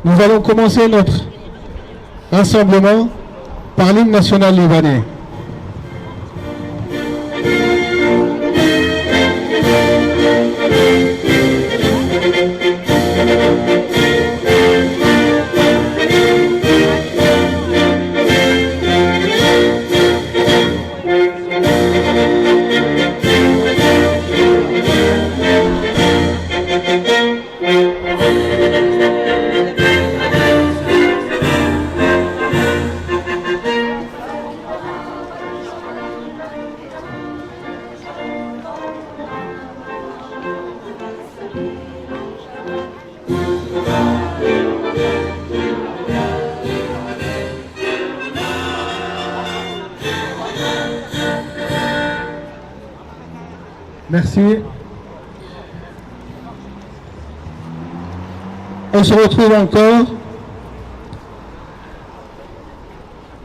Nous allons commencer notre rassemblement par l'hymne national libanais. Merci. On se retrouve encore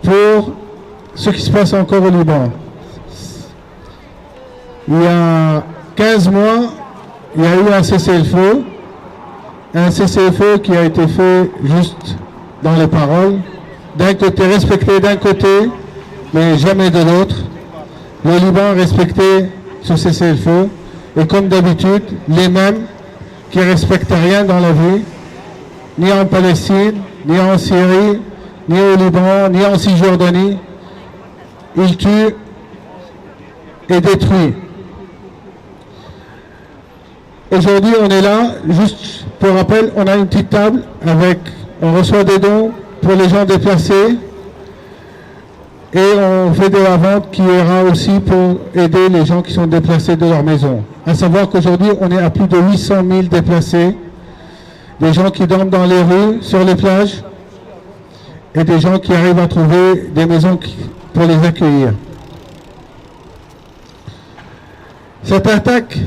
pour ce qui se passe encore au Liban. Il y a 15 mois, il y a eu un cessez-le-feu. Un cessez-le-feu qui a été fait juste dans les paroles. D'un côté, respecté d'un côté, mais jamais de l'autre. Le Liban respecté ce cessez-le-feu, et comme d'habitude, les mêmes qui ne respectent rien dans la vie, ni en Palestine, ni en Syrie, ni au Liban, ni en Cisjordanie, ils tuent et détruisent. Aujourd'hui, on est là, juste pour rappel, on a une petite table avec, on reçoit des dons pour les gens déplacés, et on fait de la vente qui ira aussi pour aider les gens qui sont déplacés de leur maison. À savoir qu'aujourd'hui, on est à plus de 800 000 déplacés, des gens qui dorment dans les rues, sur les plages, et des gens qui arrivent à trouver des maisons pour les accueillir. Cette attaque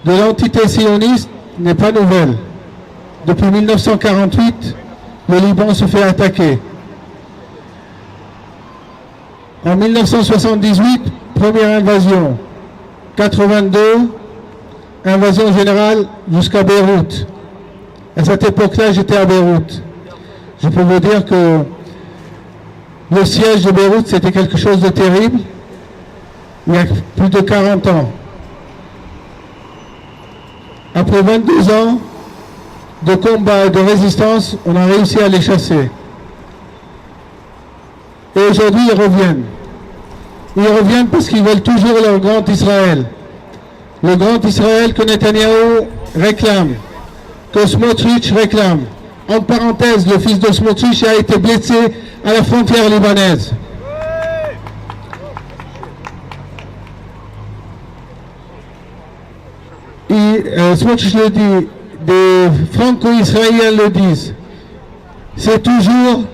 de l'entité sioniste n'est pas nouvelle. Depuis 1948, le Liban se fait attaquer. En 1978, première invasion. 82, invasion générale jusqu'à Beyrouth. À cette époque-là, j'étais à Beyrouth. Je peux vous dire que le siège de Beyrouth, c'était quelque chose de terrible. Il y a plus de 40 ans. Après 22 ans de combat et de résistance, on a réussi à les chasser. Et aujourd'hui, ils reviennent. Ils reviennent parce qu'ils veulent toujours leur grand Israël. Le grand Israël que Netanyahou réclame, que Smotrich réclame. En parenthèse, le fils de Smotrich a été blessé à la frontière libanaise. Smotrich le dit, des franco-israéliens le disent. C'est toujours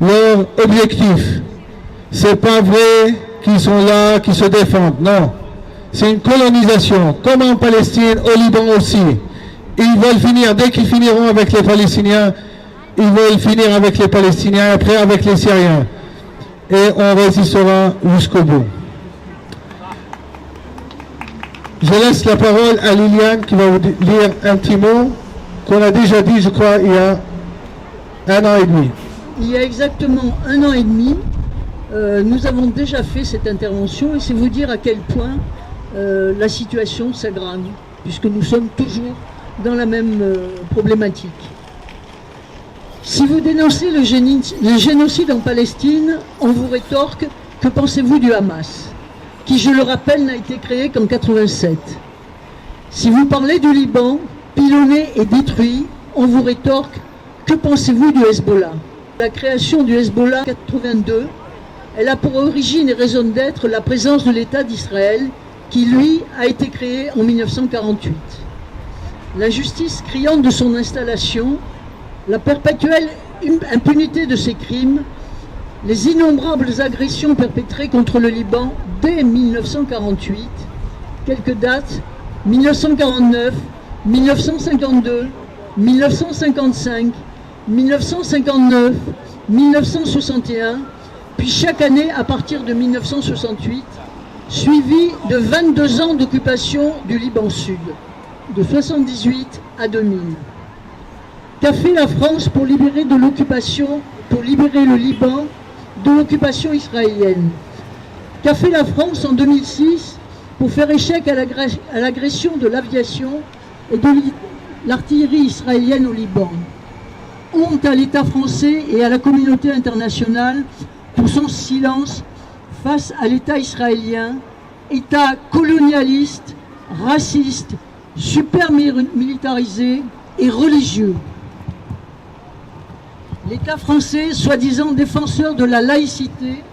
leur objectif. C'est pas vrai qu'ils sont là, qu'ils se défendent. Non. C'est une colonisation, comme en Palestine, au Liban aussi. Ils veulent finir, dès qu'ils finiront avec les Palestiniens, ils veulent finir avec les Palestiniens, après avec les Syriens. Et on résistera jusqu'au bout. Je laisse la parole à Liliane qui va vous lire un petit mot qu'on a déjà dit, je crois, il y a 1 an et demi. Il y a exactement 1 an et demi, nous avons déjà fait cette intervention et c'est vous dire à quel point la situation s'aggrave, puisque nous sommes toujours dans la même problématique. Si vous dénoncez le génocide en Palestine, on vous rétorque « Que pensez-vous du Hamas ?» qui, je le rappelle, n'a été créé qu'en 87. Si vous parlez du Liban, pilonné et détruit, on vous rétorque « Que pensez-vous du Hezbollah ?» La création du Hezbollah en 82, elle a pour origine et raison d'être la présence de l'État d'Israël, qui lui a été créé en 1948. L'injustice criante de son installation, la perpétuelle impunité de ses crimes, les innombrables agressions perpétrées contre le Liban dès 1948, quelques dates, 1949, 1952, 1955, 1959, 1961, puis chaque année à partir de 1968, suivi de 22 ans d'occupation du Liban Sud, de 1978 à 2000. Qu'a fait la France pour libérer le Liban de l'occupation israélienne? Qu'a fait la France en 2006 pour faire échec à l'agression de l'aviation et de l'artillerie israélienne au Liban? Honte à l'État français et à la communauté internationale pour son silence face à l'État israélien, État colonialiste, raciste, super militarisé et religieux. L'État français, soi-disant défenseur de la laïcité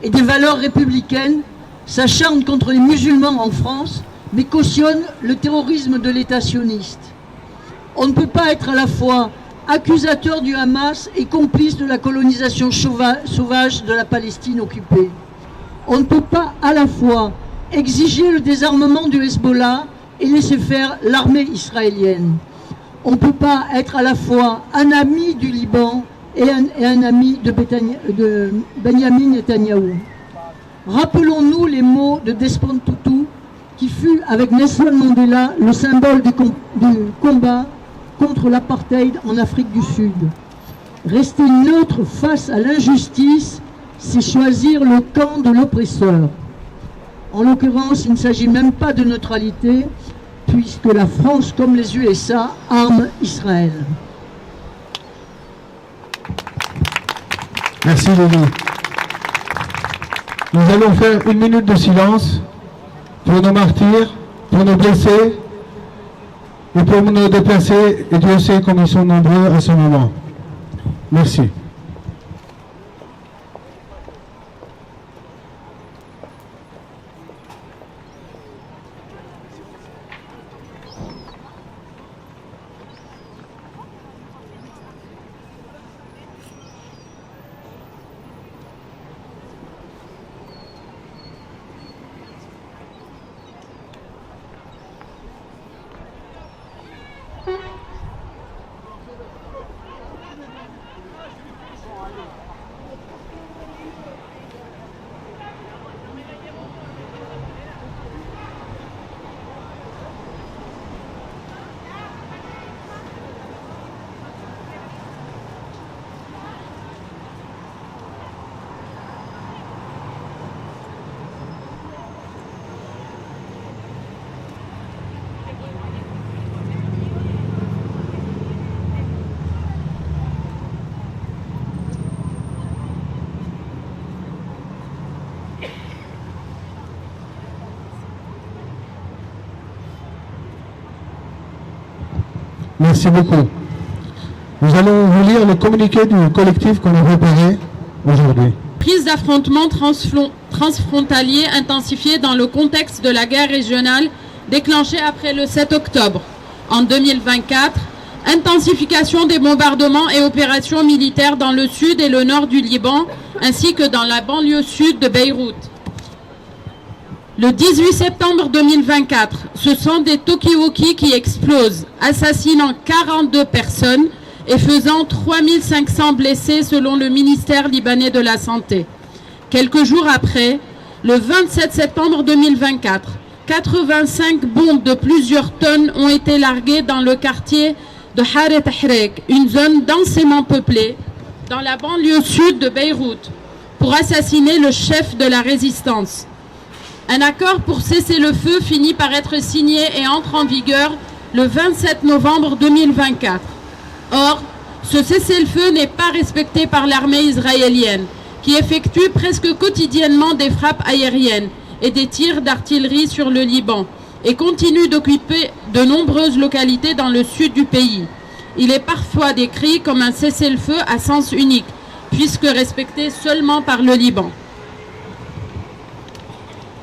et des valeurs républicaines, s'acharne contre les musulmans en France, mais cautionne le terrorisme de l'État sioniste. On ne peut pas être à la fois accusateur du Hamas et complice de la colonisation sauvage de la Palestine occupée. On ne peut pas à la fois exiger le désarmement du Hezbollah et laisser faire l'armée israélienne. On ne peut pas être à la fois un ami du Liban et un ami de Benyamin Netanyahou. Rappelons-nous les mots de Desmond Tutu, qui fut, avec Nelson Mandela, le symbole du combat contre l'apartheid en Afrique du Sud. Rester neutre face à l'injustice, c'est choisir le camp de l'oppresseur. En l'occurrence, il ne s'agit même pas de neutralité, puisque la France, comme les USA, arme Israël. Merci Lily. Nous allons faire 1 minute de silence pour nos martyrs, pour nos blessés et pour nos déplacés, et Dieu sait comme ils sont nombreux à ce moment. Merci. Merci beaucoup. Nous allons vous lire le communiqué du collectif qu'on a préparé aujourd'hui. Prise d'affrontements transfrontaliers intensifiés dans le contexte de la guerre régionale déclenchée après le 7 octobre. En 2024, intensification des bombardements et opérations militaires dans le sud et le nord du Liban, ainsi que dans la banlieue sud de Beyrouth. Le 18 septembre 2024, ce sont des talkie-walkies qui explosent, assassinant 42 personnes et faisant 3500 blessés selon le ministère libanais de la Santé. Quelques jours après, le 27 septembre 2024, 85 bombes de plusieurs tonnes ont été larguées dans le quartier de Haret Ahrek, une zone densément peuplée, dans la banlieue sud de Beyrouth, pour assassiner le chef de la résistance. Un accord pour cesser le feu finit par être signé et entre en vigueur le 27 novembre 2024. Or, ce cessez-le-feu n'est pas respecté par l'armée israélienne, qui effectue presque quotidiennement des frappes aériennes et des tirs d'artillerie sur le Liban, et continue d'occuper de nombreuses localités dans le sud du pays. Il est parfois décrit comme un cessez-le-feu à sens unique, puisque respecté seulement par le Liban.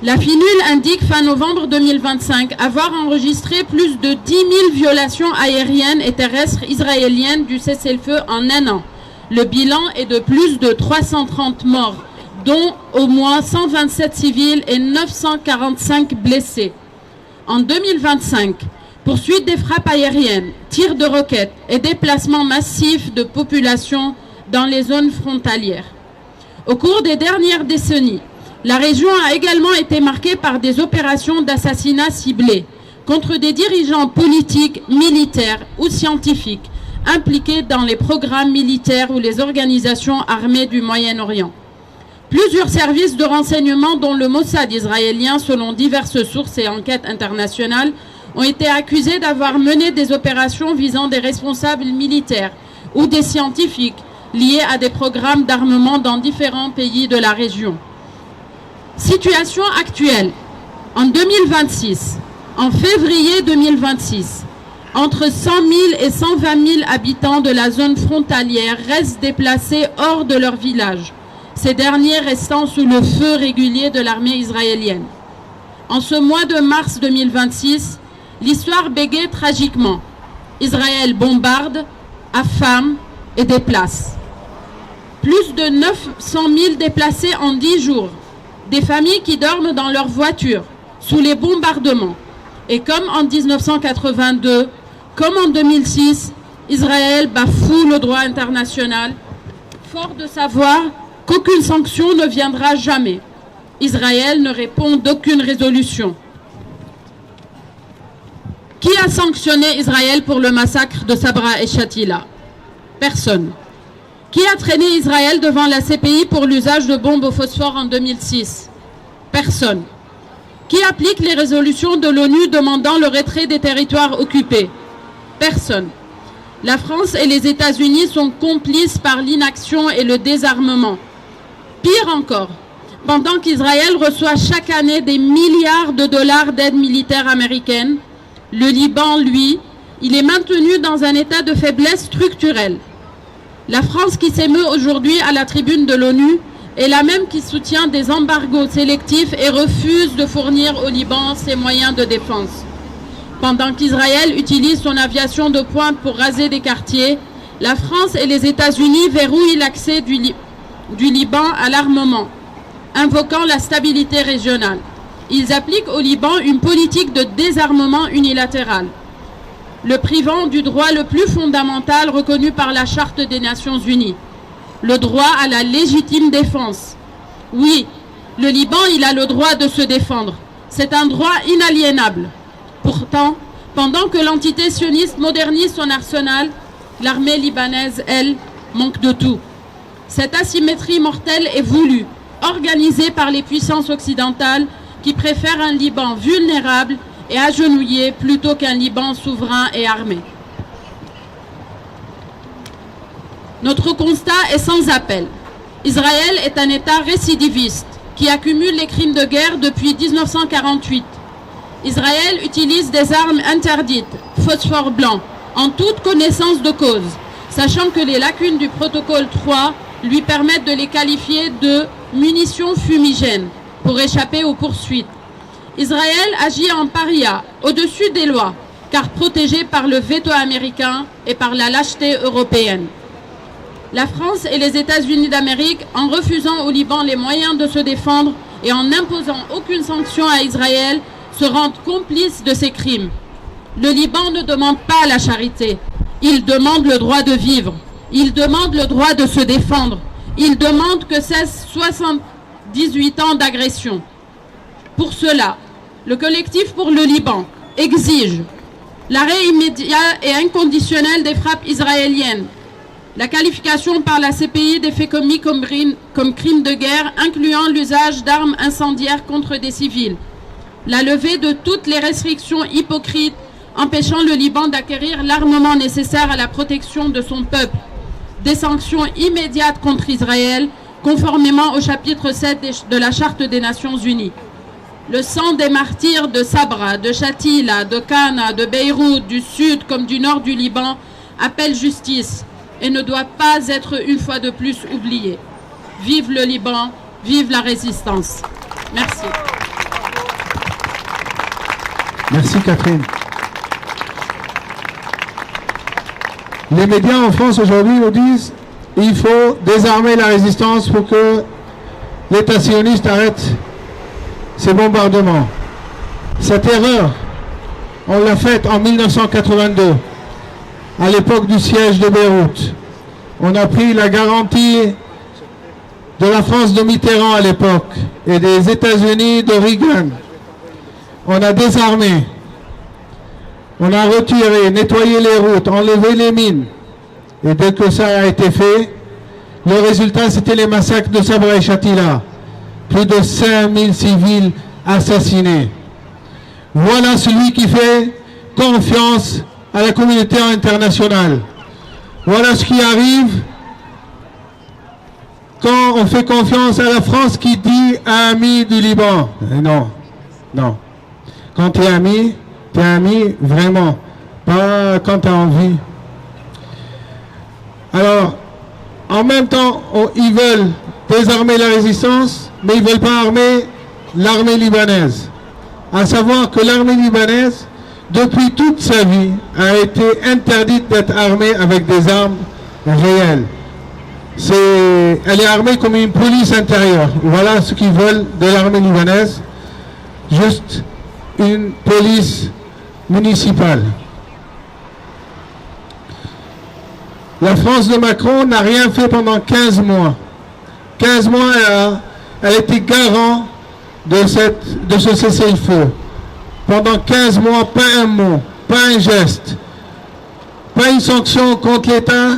La FINUL indique fin novembre 2025 avoir enregistré plus de 10 000 violations aériennes et terrestres israéliennes du cessez-le-feu en un an. Le bilan est de plus de 330 morts, dont au moins 127 civils et 945 blessés. En 2025, poursuite des frappes aériennes, tirs de roquettes et déplacements massifs de population dans les zones frontalières. Au cours des dernières décennies, la région a également été marquée par des opérations d'assassinat ciblés contre des dirigeants politiques, militaires ou scientifiques, impliqués dans les programmes militaires ou les organisations armées du Moyen-Orient. Plusieurs services de renseignement, dont le Mossad israélien, selon diverses sources et enquêtes internationales, ont été accusés d'avoir mené des opérations visant des responsables militaires ou des scientifiques liés à des programmes d'armement dans différents pays de la région. Situation actuelle. En 2026, en février 2026, entre 100 000 et 120 000 habitants de la zone frontalière restent déplacés hors de leur village, ces derniers restant sous le feu régulier de l'armée israélienne. En ce mois de mars 2026, l'histoire bégaye tragiquement. Israël bombarde, affame et déplace. Plus de 900 000 déplacés en 10 jours. Des familles qui dorment dans leurs voitures, sous les bombardements. Et comme en 1982, comme en 2006, Israël bafoue le droit international, fort de savoir qu'aucune sanction ne viendra jamais. Israël ne répond d'aucune résolution. Qui a sanctionné Israël pour le massacre de Sabra et Shatila? Personne. Qui a traîné Israël devant la CPI pour l'usage de bombes au phosphore en 2006? Personne. Qui applique les résolutions de l'ONU demandant le retrait des territoires occupés? Personne. La France et les États-Unis sont complices par l'inaction et le désarmement. Pire encore, pendant qu'Israël reçoit chaque année des milliards de dollars d'aide militaire américaine, le Liban, lui, il est maintenu dans un état de faiblesse structurelle. La France qui s'émeut aujourd'hui à la tribune de l'ONU est la même qui soutient des embargos sélectifs et refuse de fournir au Liban ses moyens de défense. Pendant qu'Israël utilise son aviation de pointe pour raser des quartiers, la France et les États-Unis verrouillent l'accès du Liban à l'armement, invoquant la stabilité régionale. Ils appliquent au Liban une politique de désarmement unilatéral, le privant du droit le plus fondamental reconnu par la Charte des Nations Unies, le droit à la légitime défense. Oui, le Liban, il a le droit de se défendre. C'est un droit inaliénable. Pourtant, pendant que l'entité sioniste modernise son arsenal, l'armée libanaise, elle, manque de tout. Cette asymétrie mortelle est voulue, organisée par les puissances occidentales qui préfèrent un Liban vulnérable et agenouillé plutôt qu'un Liban souverain et armé. Notre constat est sans appel. Israël est un État récidiviste qui accumule les crimes de guerre depuis 1948. Israël utilise des armes interdites, phosphore blanc, en toute connaissance de cause, sachant que les lacunes du protocole 3 lui permettent de les qualifier de munitions fumigènes pour échapper aux poursuites. Israël agit en paria, au-dessus des lois, car protégé par le veto américain et par la lâcheté européenne. La France et les États-Unis d'Amérique, en refusant au Liban les moyens de se défendre et en n'imposant aucune sanction à Israël, se rendent complices de ces crimes. Le Liban ne demande pas la charité, il demande le droit de vivre, il demande le droit de se défendre, il demande que cessent 78 ans d'agression. Pour cela, le collectif pour le Liban exige l'arrêt immédiat et inconditionnel des frappes israéliennes, la qualification par la CPI des faits commis comme crimes de guerre, incluant l'usage d'armes incendiaires contre des civils, la levée de toutes les restrictions hypocrites empêchant le Liban d'acquérir l'armement nécessaire à la protection de son peuple, des sanctions immédiates contre Israël, conformément au chapitre 7 de la Charte des Nations Unies. Le sang des martyrs de Sabra, de Shatila, de Kana, de Beyrouth, du sud comme du nord du Liban appelle justice et ne doit pas être une fois de plus oublié. Vive le Liban, vive la résistance. Merci. Merci Catherine. Les médias en France aujourd'hui nous disent qu'il faut désarmer la résistance pour que l'État sioniste arrête ces bombardements. Cette erreur, on l'a faite en 1982, à l'époque du siège de Beyrouth. On a pris la garantie de la France de Mitterrand à l'époque et des États-Unis de Reagan. On a désarmé, on a retiré, nettoyé les routes, enlevé les mines, Et dès que ça a été fait, le résultat, c'était les massacres de Sabra et Shatila. Plus de 5000 civils assassinés. Voilà celui qui fait confiance à la communauté internationale. Voilà ce qui arrive quand on fait confiance à la France qui dit ami du Liban. Et non, non. Quand tu es ami vraiment, pas quand tu as envie. Alors, en même temps, ils veulent désarmer la résistance, mais ils ne veulent pas armer l'armée libanaise. À savoir que l'armée libanaise, depuis toute sa vie, a été interdite d'être armée avec des armes réelles. Elle est armée comme une police intérieure. Voilà ce qu'ils veulent de l'armée libanaise. Juste une police municipale. La France de Macron n'a rien fait pendant 15 mois. 15 mois, elle était garant de ce cessez-le-feu. Pendant 15 mois, pas un mot, pas un geste, pas une sanction contre l'État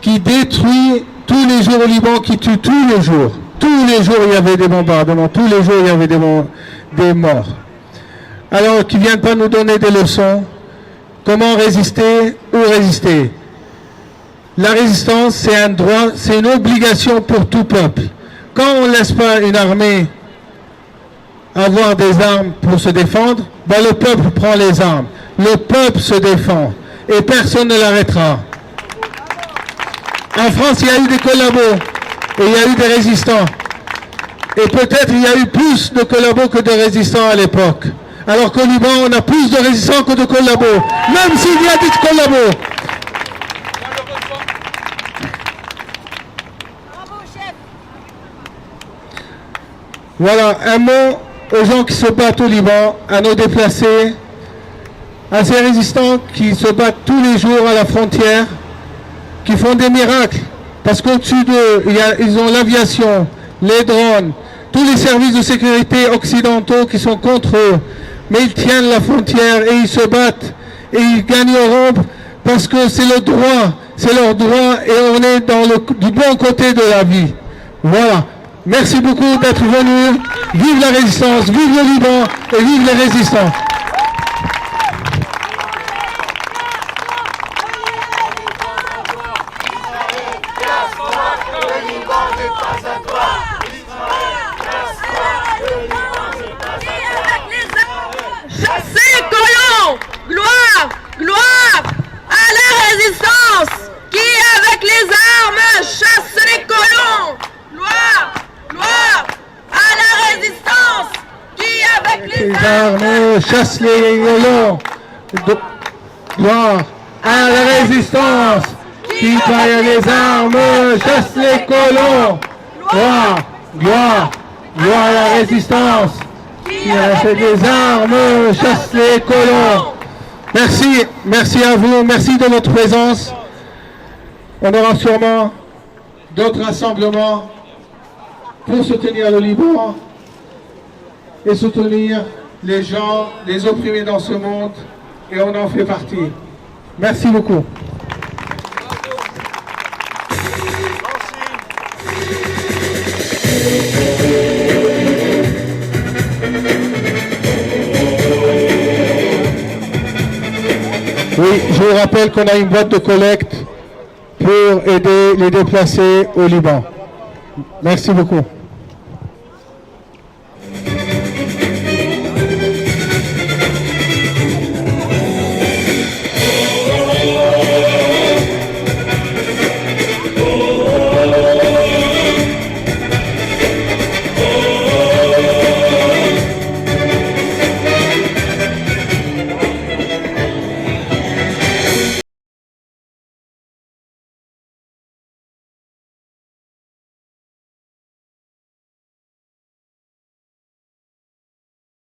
qui détruit tous les jours au Liban, qui tue tous les jours. Tous les jours, il y avait des bombardements, tous les jours, il y avait des morts. Alors, qu'ils ne viennent pas nous donner des leçons. Comment résister, où résister? La résistance, c'est un droit, c'est une obligation pour tout peuple. Quand on ne laisse pas une armée avoir des armes pour se défendre, ben le peuple prend les armes. Le peuple se défend et personne ne l'arrêtera. En France, il y a eu des collabos et il y a eu des résistants. Et peut-être il y a eu plus de collabos que de résistants à l'époque. Alors qu'au Liban, on a plus de résistants que de collabos, même s'il y a des collabos. Voilà, un mot aux gens qui se battent au Liban, à nos déplacés, à ces résistants qui se battent tous les jours à la frontière, qui font des miracles, parce qu'au-dessus d'eux, ils ont l'aviation, les drones, tous les services de sécurité occidentaux qui sont contre eux, mais ils tiennent la frontière et ils se battent et ils gagneront parce que c'est le droit, c'est leur droit et on est du bon côté de la vie. Voilà. Merci beaucoup d'être venus. Vive la résistance, vive le Liban et vive les résistants. Chassez les colons! Gloire! Gloire à la résistance qui, avec les armes, chasse les colons! Gloire! Gloire à la résistance qui, avec les armes, chasse les colons! Gloire à la résistance qui, avec les armes, chasse les colons! Gloire! Gloire! Gloire à la résistance qui, avec les armes, chasse les colons! Merci, merci à vous, merci de votre présence. On aura sûrement d'autres rassemblements pour soutenir le Liban et soutenir les gens, les opprimés dans ce monde, et on en fait partie. Merci beaucoup. Oui, je vous rappelle qu'on a une boîte de collecte pour aider les déplacés au Liban. Merci beaucoup.